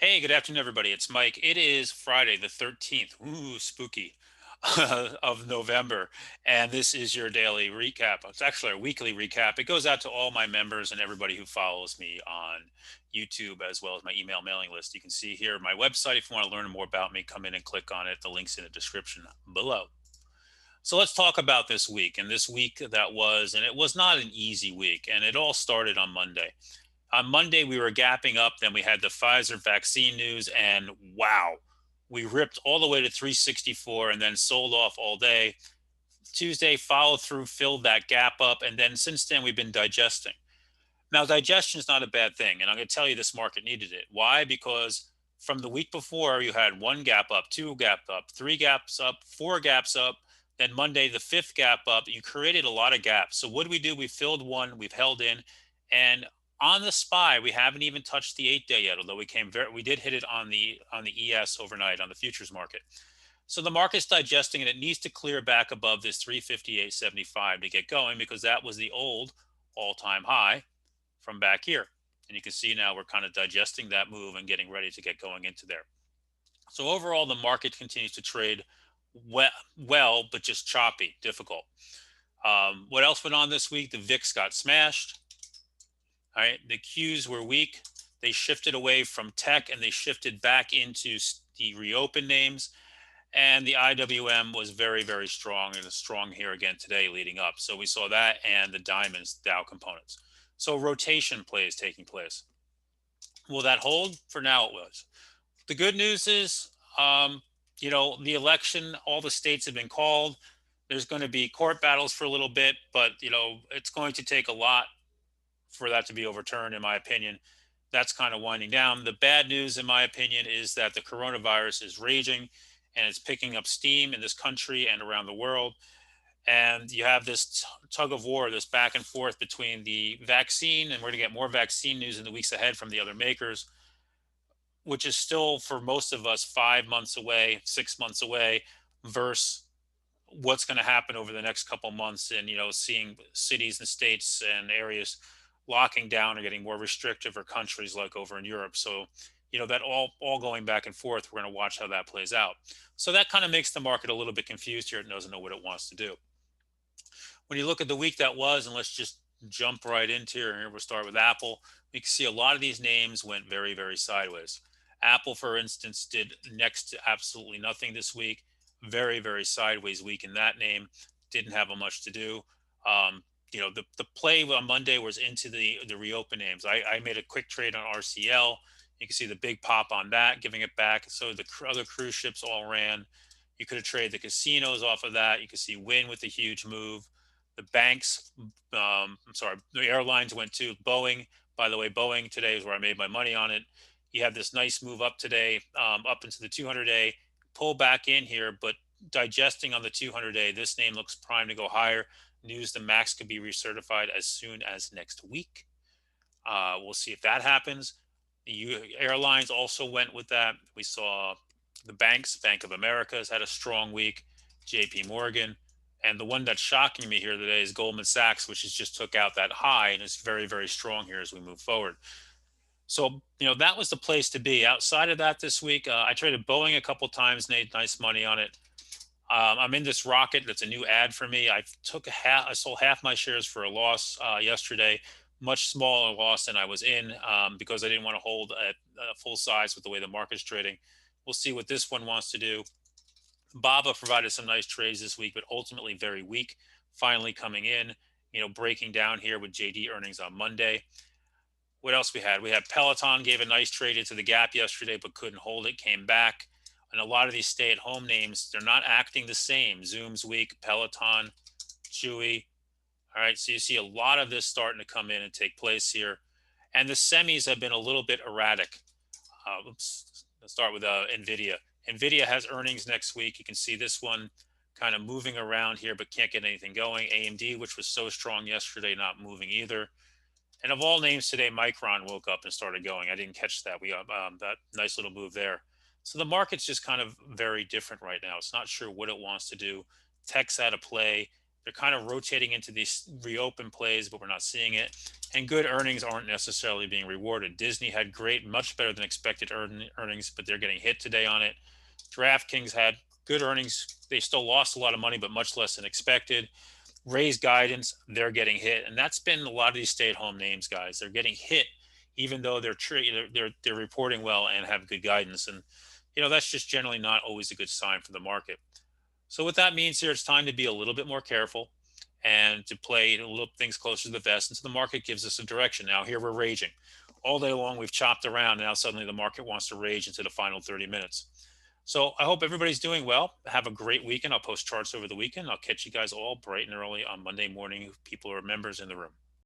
Hey, good afternoon, everybody. It's Mike. It is Friday, the 13th. Ooh, spooky, of November. And this is your daily recap. It's actually a weekly recap. It goes out to all my members and everybody who follows me on YouTube, as well as my email mailing list. You can see here my website. If you want to learn more about me, come in and click on it. The link's in the description below. So let's talk about this week. And this week that was, and it was not an easy week. And it all started on Monday. On Monday, we were gapping up. Then we had the Pfizer vaccine news, and wow, we ripped all the way to 364 and then sold off all day. Tuesday, followed through, filled that gap up, and then since then, we've been digesting. Now, digestion is not a bad thing, and I'm going to tell you this market needed it. Why? Because from the week before, you had one gap up, two gap up, three gaps up, four gaps up. Then Monday, the fifth gap up. You created a lot of gaps. So what do we do? We filled one, we've held in, and on the SPY, we haven't even touched the 8 day yet. Although we did hit it on the ES overnight on the futures market. So the market's digesting, and it needs to clear back above this 358.75 to get going because that was the old all-time high from back here. And you can see now we're kind of digesting that move and getting ready to get going into there. So overall, the market continues to trade well, but just choppy, difficult. What else went on this week? The VIX got smashed. All right, the Qs were weak. They shifted away from tech and they shifted back into the reopen names. And the IWM was very, very strong and is strong here again today leading up. So we saw that and the diamonds, Dow components. So rotation plays taking place. Will that hold? For now, it was. The good news is, the election, all the states have been called. There's going to be court battles for a little bit, but, it's going to take a lot for that to be overturned, in my opinion. That's kind of winding down. The bad news, in my opinion, is that the coronavirus is raging and it's picking up steam in this country and around the world. And you have this tug of war, this back and forth between the vaccine, and we're going to get more vaccine news in the weeks ahead from the other makers, which is still for most of us 5 months away, 6 months away, versus what's going to happen over the next couple months, and seeing cities and states and areas locking down or getting more restrictive, or countries like over in Europe. So that all going back and forth, we're going to watch how that plays out. So that kind of makes the market a little bit confused here. It doesn't know what it wants to do. When you look at the week that was, and let's just jump right into here, we'll start with Apple. We can see a lot of these names went very, very sideways. Apple, for instance, did next to absolutely nothing this week. Very, very sideways week in that name. Didn't have much to do. The play on Monday was into the reopen names. I made a quick trade on RCL. You can see the big pop on that, giving it back. So the other cruise ships all ran. You could have traded the casinos off of that. You could see Win with a huge move. The banks, I'm sorry, the airlines went to Boeing. By the way, Boeing today is where I made my money on it. You have this nice move up today, up into the 200-day, pull back in here, but digesting on the 200-day. This name looks primed to go higher. News the max could be recertified as soon as next week. We'll see if that happens. The airlines also went with that. We saw the banks. Bank of America has had a strong week. J.P. Morgan. And the one that's shocking me here today is Goldman Sachs, which has just took out that high and is very, very strong here as we move forward. So, that was the place to be. Outside of that this week, I traded Boeing a couple times, made nice money on it. I'm in this rocket. That's a new ad for me. I sold half my shares for a loss yesterday, much smaller loss than I was in, because I didn't want to hold at full size with the way the market's trading. We'll see what this one wants to do. Baba provided some nice trades this week, but ultimately very weak. Finally coming in, breaking down here with JD earnings on Monday. What else we had? We had Peloton gave a nice trade into the gap yesterday, but couldn't hold it, came back. And a lot of these stay at home names, they're not acting the same. Zoom's weak, Peloton, Chewy. All right, so you see a lot of this starting to come in and take place here. And the semis have been a little bit erratic. Let's start with NVIDIA. NVIDIA has earnings next week. You can see this one kind of moving around here, but can't get anything going. AMD, which was so strong yesterday, not moving either. And of all names today, Micron woke up and started going. I didn't catch that. We that nice little move there. So the market's just kind of very different right now. It's not sure what it wants to do. Tech's out of play. They're kind of rotating into these reopen plays, but we're not seeing it. And good earnings aren't necessarily being rewarded. Disney had great, much better than expected earnings, but they're getting hit today on it. DraftKings had good earnings. They still lost a lot of money, but much less than expected. Raised guidance, they're getting hit, and that's been a lot of these stay-at-home names, guys. They're getting hit, even though they're reporting well and have good guidance, and that's just generally not always a good sign for the market. So what that means here, it's time to be a little bit more careful and to play a little things closer to the vest until the market gives us a direction. Now here we're raging all day long. We've chopped around. Now suddenly the market wants to rage into the final 30 minutes. So I hope everybody's doing well. Have a great weekend. I'll post charts over the weekend. I'll catch you guys all bright and early on Monday morning. People who are members in the room.